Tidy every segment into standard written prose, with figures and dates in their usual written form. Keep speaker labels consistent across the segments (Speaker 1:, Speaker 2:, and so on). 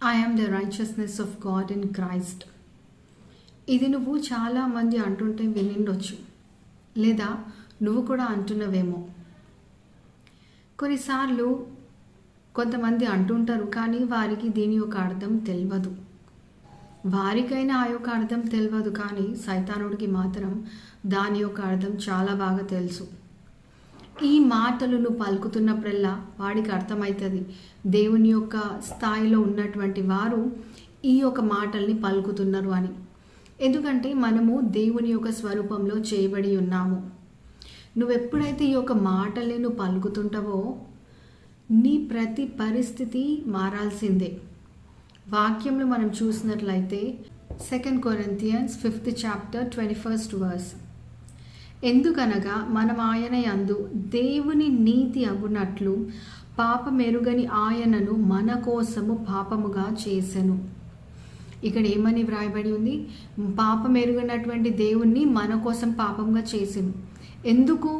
Speaker 1: I am the righteousness of God in Christ. ఇది నువ్వు చాలామంది అంటుంటే వినిండొచ్చు, లేదా నువ్వు కూడా అంటున్నవేమో. కొన్నిసార్లు కొంతమంది అంటుంటారు, కానీ వారికి దీని యొక్క అర్థం తెలియదు. వారికైనా ఆ యొక్క అర్థం తెలియదు, కానీ సైతానుడికి మాత్రం దాని యొక్క అర్థం చాలా బాగా తెలుసు. ఈ మాటలు నువ్వు పలుకుతున్నప్పుడల్లా వాడికి అర్థమవుతుంది దేవుని యొక్క స్థాయిలో ఉన్నటువంటి వారు ఈ యొక్క మాటల్ని పలుకుతున్నారు అని. ఎందుకంటే మనము దేవుని యొక్క స్వరూపంలో చేయబడి ఉన్నాము. నువ్వెప్పుడైతే ఈ యొక్క మాటల్ని నువ్వు పలుకుతుంటావో నీ ప్రతి పరిస్థితి మారాల్సిందే. వాక్యంలో మనం చూసినట్లయితే 2 Corinthians 5th chapter 21st verse, ఎందుకనగా మనం ఆయన యందు దేవుని నీతి అగునట్లు పాపమెరుగని ఆయనను మన కోసము పాపముగా చేసెను. ఇక్కడ ఏమని వ్రాయబడి ఉంది? పాపమెరుగనటువంటి దేవుణ్ణి మన కోసం పాపంగా చేసెను. ఎందుకు?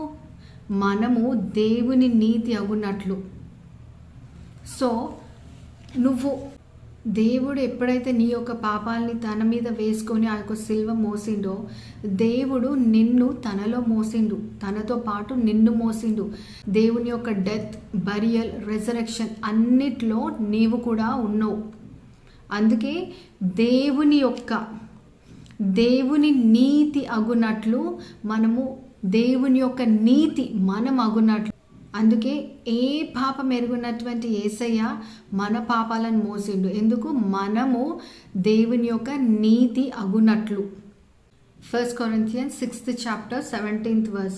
Speaker 1: మనము దేవుని నీతి అగునట్లు. సో నువ్వు దేవుడు ఎప్పుడైతే నీ యొక్క పాపాలని తన మీద వేసుకొని ఆ యొక్క సిల్వ మోసిండో, దేవుడు నిన్ను తనలో మోసిండు, తనతో పాటు నిన్ను మోసిండు. దేవుని యొక్క డెత్, బరియల్, రెజరెక్షన్ అన్నిట్లో నీవు కూడా ఉన్నావు. అందుకే దేవుని నీతి అగునట్లు మనము దేవుని యొక్క నీతి మనం అగునట్లు. అందుకే ఏ పాపం ఎరుగున్నటువంటి యేసయ్య మన పాపాలను మోసిండు. ఎందుకు? మనము దేవుని యొక్క నీతి అగునట్లు. 1 Corinthians 6th chapter 17th verse,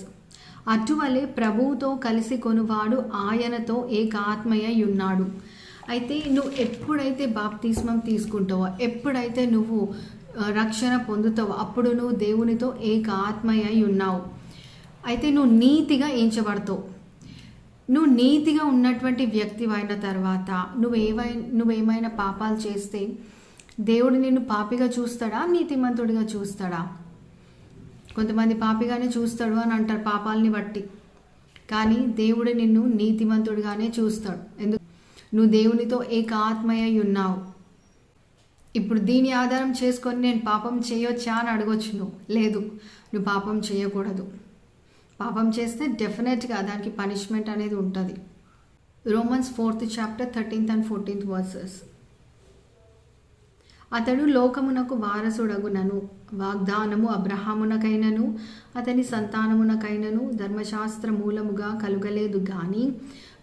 Speaker 1: అటువలే ప్రభువుతో కలిసి కొనువాడు ఆయనతో ఏకాత్మయ్య ఉన్నాడు. అయితే నువ్వు ఎప్పుడైతే బాప్తిస్మం తీసుకుంటావో, ఎప్పుడైతే నువ్వు రక్షణ పొందుతావో, అప్పుడు నువ్వు దేవునితో ఏకాత్మయ్య ఉన్నావు. అయితే నువ్వు నీతిగా ఎంచబడతావు. నువ్వు నీతిగా ఉన్నటువంటి వ్యక్తి అయిన తర్వాత నువ్వేమైనా పాపాలు చేస్తే దేవుడు నిన్ను పాపిగా చూస్తాడా, నీతిమంతుడిగా చూస్తాడా? కొంతమంది పాపిగానే చూస్తాడు అని అంటారు పాపాలని బట్టి, కానీ దేవుడు నిన్ను నీతిమంతుడిగానే చూస్తాడు. ఎందుకు? నువ్వు దేవునితో ఏకాత్మయ్య ఉన్నావు. ఇప్పుడు దీని ఆధారం చేసుకొని నేను పాపం చేయొచ్చా అని అడగొచ్చు నువ్వు. లేదు, నువ్వు పాపం చేయకూడదు. పాపం చేస్తే డెఫినెట్గా దానికి పనిష్మెంట్ అనేది ఉంటుంది. Romans 4th chapter 13th and 14th verses, అతడు లోకమునకు వారసుడగునను వాగ్దానము అబ్రహామునకైనను అతని సంతానమునకైనను ధర్మశాస్త్ర మూలముగా కలుగలేదు గాని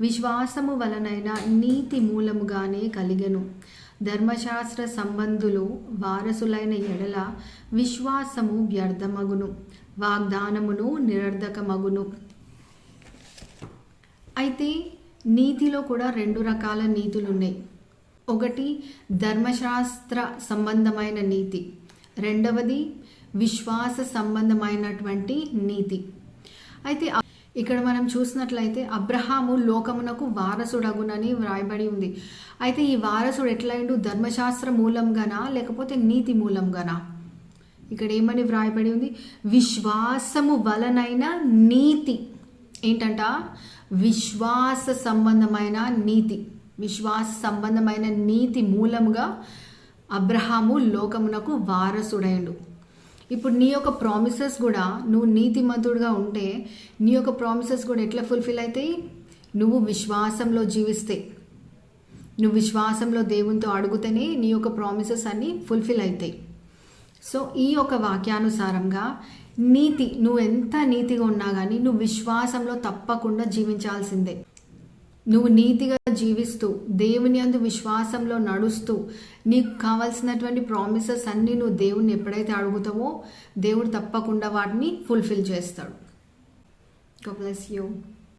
Speaker 1: విశ్వాసము వలనైన నీతి మూలముగానే కలిగెను. ధర్మశాస్త్ర సంబంధులు వారసులైన ఎడల విశ్వాసము వ్యర్థమగును, వాగ్దానమును నిరర్ధకమగును. అయితే నీతిలో కూడా 2 రకాల నీతులు ఉన్నాయి. ఒకటి ధర్మశాస్త్ర సంబంధమైన నీతి, రెండవది విశ్వాస సంబంధమైనటువంటి నీతి. అయితే ఇక్కడ మనం చూసినట్లయితే అబ్రహాము లోకమునకు వారసుడగునని వ్రాయబడి ఉంది. అయితే ఈ వారసుడు ఎట్లయిండు? ధర్మశాస్త్ర మూలంగానా లేకపోతే నీతి మూలంగానా? ఇక్కడ ఏమని వ్రాయబడి ఉంది? విశ్వాసము వలనైన నీతి. ఏంటంట? విశ్వాస సంబంధమైన నీతి. విశ్వాస సంబంధమైన నీతి మూలముగా అబ్రహాము లోకమునకు వారసుడైండు. ఇప్పుడు నీ యొక్క ప్రామిసెస్ కూడా, నువ్వు నీతిమంతుడుగా ఉంటే నీ యొక్క ప్రామిసెస్ కూడా ఎట్లా ఫుల్ఫిల్ అవుతాయి? నువ్వు విశ్వాసంలో జీవిస్తే, నువ్వు విశ్వాసంలో దేవునితో అడుగుతేనే నీ యొక్క ప్రామిసెస్ అన్నీ ఫుల్ఫిల్ అవుతాయి. సో ఈ యొక్క వాక్యానుసారంగా నీతి, నువ్వు ఎంత నీతిగా ఉన్నా కానీ నువ్వు విశ్వాసంలో తప్పకుండా జీవించాల్సిందే. నువ్వు నీతిగా జీవిస్తూ దేవుని యందు విశ్వాసంలో నడుస్తూ నీకు కావాల్సినటువంటి ప్రామిసెస్ అన్నీ నువ్వు దేవుని ఎప్పుడైతే అడుగుతావో దేవుడు తప్పకుండా వాటిని ఫుల్ఫిల్ చేస్తాడు. God bless you.